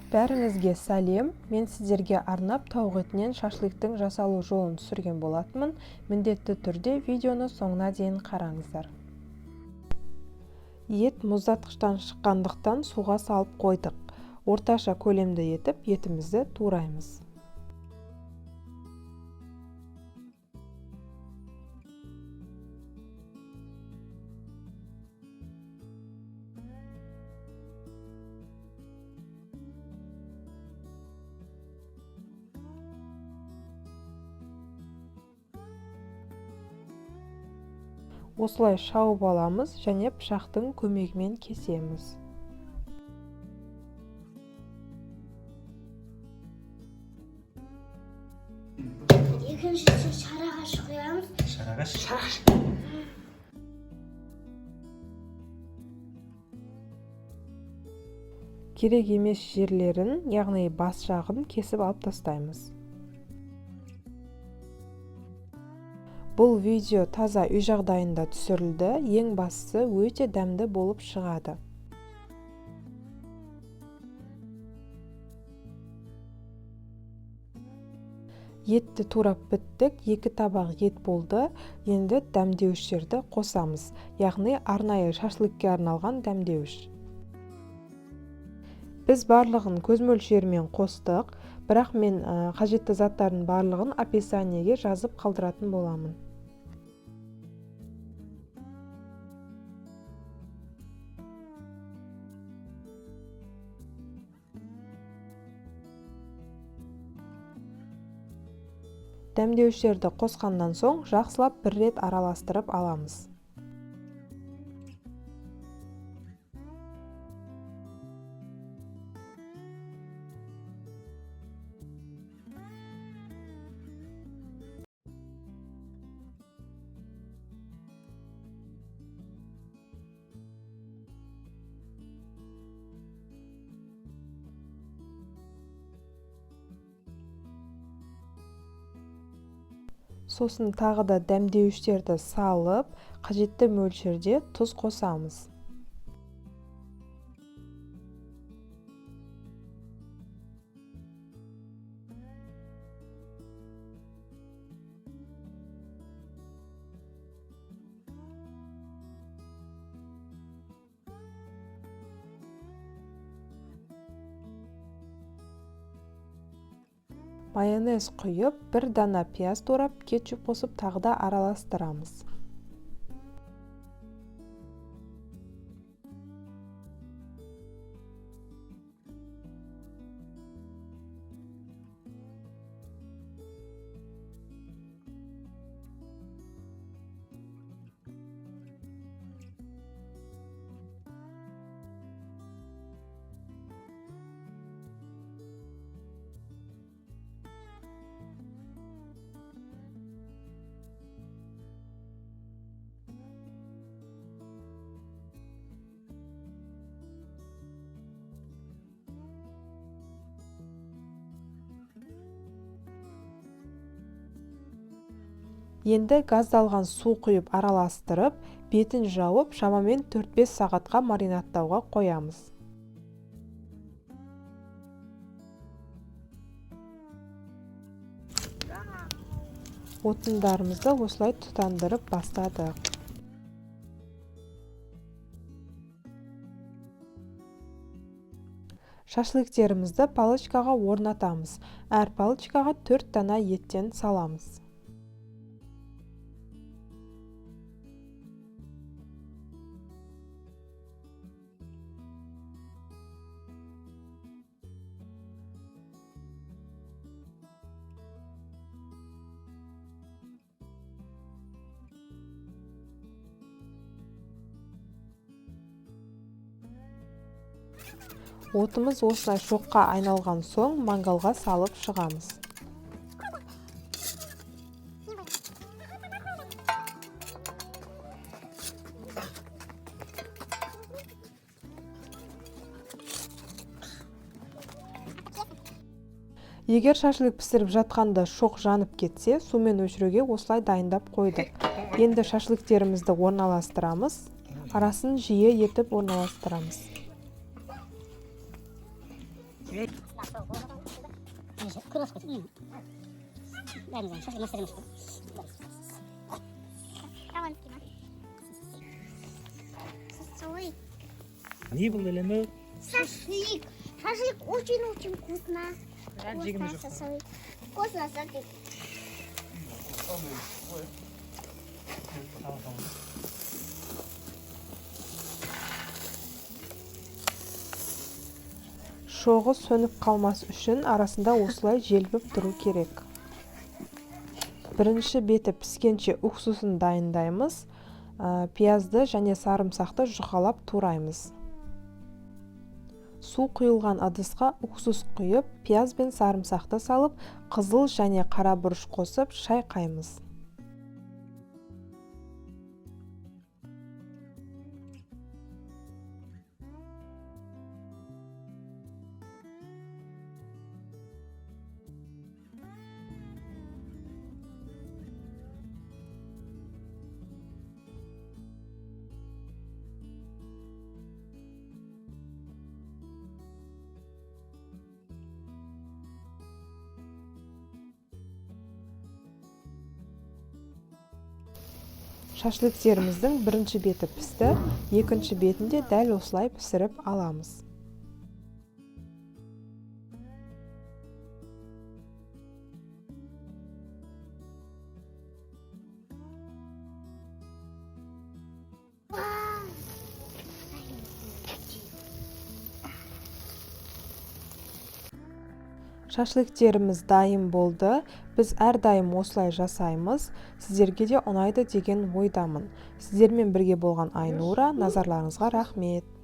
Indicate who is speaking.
Speaker 1: Бәріңізге сәлем. Мен сіздерге арнап тауық етінен шашлықтың жасалу жолын түсірген болатынмын. Міндетті түрде видеоны соңына дейін қараңыздар. Ет мұздатқыштан шыққандықтан суға салып қойдық. Орташа көлемді етіп, етімізді тураймыз. Осылай шауып аламыз және пышақтың көмегімен кесеміз.
Speaker 2: Екіншісі шарағаш қоямыз.
Speaker 3: Шарағаш.
Speaker 1: Керек емес жерлерін, яғни бас жағын кесіп алып тастаймыз. Бұл видео таза үй жағдайында түсірілді, ең бастысы өте дәмді болып шығады. Етті турап біттік, 2 табақ ет болды. Енді дәмдеуіштерді қосамыз, яғни арнайы шашлыкке арналған дәмдеуіш. Біз барлығын көз мөлшерімен қостық, бірақ мен қажетті заттардың барлығын описаниеге жазып қалдыратын боламын. Дәмдеуіштерді қосқаннан соң жақсылап бір рет араластырып аламыз. Сосын тағы да дәмдеуіштерді салып, қажетті мөлшерде тұз қосамыз. Майонез құйып, 1 дана пияз турап, кетчуп қосып тағы да араластырамыз. Енді газдалған су құйып араластырып, бетін жауып, шамамен 4-5 сағатқа маринаттауға қоямыз. Отындарымызды осылай тұтандырып бастадық. Шашлыктерімізді палочкаға орнатамыз. Әр палочкаға 4 дана еттен саламыз. Отымыз осылай шоққа айналған соң мангалға салып шығамыз. Егер шашлык пісіріп жатқанда шоқ жанып кетсе, сумен өшіруге осылай дайындап қойдық. Енді шашлыктерімізді орналастырамыз, арасын жиі етіп орналастырамыз.
Speaker 2: Не был или
Speaker 3: Шашлык. Шашлык очень-очень вкусно. Вкусно шашлык. Вкусно шашлык.
Speaker 1: Шоғы сөніп қалмас үшін арасында осылай желпіп тұру керек. Бірінші беті піскенше уксусын дайындаймыз. Пиязды және сарымсақты жұқалап тураймыз. Су құйылған ыдысқа уксус құйып, пияз бен сарымсақты салып, қызыл және қара бұрыш қосып шайқаймыз. Шашлыктеріміздің бірінші беті пісті, екінші бетінде дәл осылай пісіріп аламыз. Шашлыктеріміз дайын болды. Біз әрдайым осылай жасаймыз. Сіздерге де ұнайды деген ойдамын. Сіздермен бірге болған Айнура, назарларыңызға рахмет.